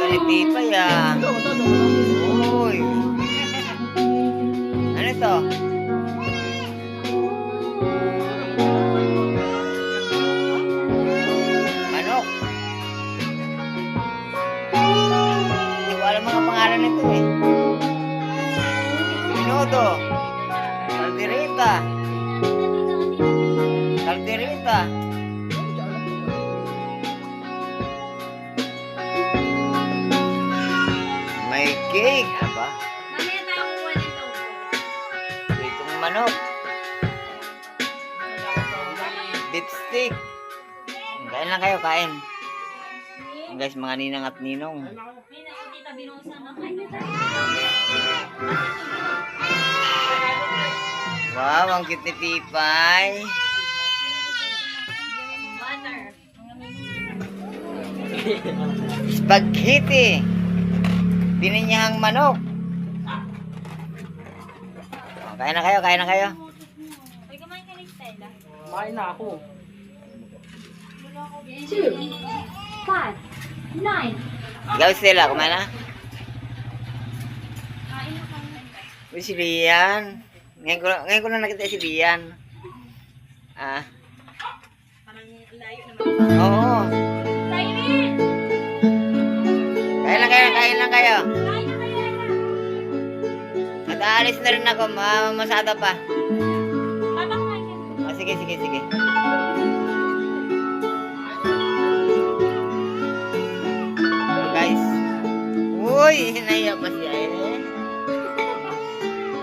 Tinitipay ah. Uy. Ano ito? Manok. Hindi ko alam mga pangalan nito eh. Minuto. Calderita. Calderita. May cake. Aba. Mamaya tayo kukuha nito. Itong manok. Beef stick. Kain lang kayo, kain. Guys, mga ninang at ninong. May nakikita binusa na kayo. Wow, ang cute ni Pipay. Butter. Spaghetti. Pininyahang manok. Oh, kain na kayo, kain na kayo. Ay, kumain ka rin, Stella. Kumain na ako. 2, 5, 9. Ikaw sila, kumain na? Kain na kami. Uy, si Lian. Ngayon ko na nakita si Lian. Ah, Parang layo naman. oo. Siren! Kain lang kayo, kain lang kayo. Kain na kayo na. At aalis na rin ako, mamasada pa. Papa, kain ka. Oh, sige, sige, sige. Guys. Uy, hinaya pa siya eh.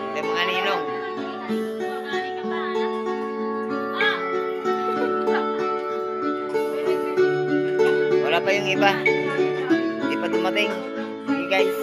Ito yung mga ninong. Kain ka pa, anak. Ah! Wala pa yung iba. Hindi pa dumating. Sige guys.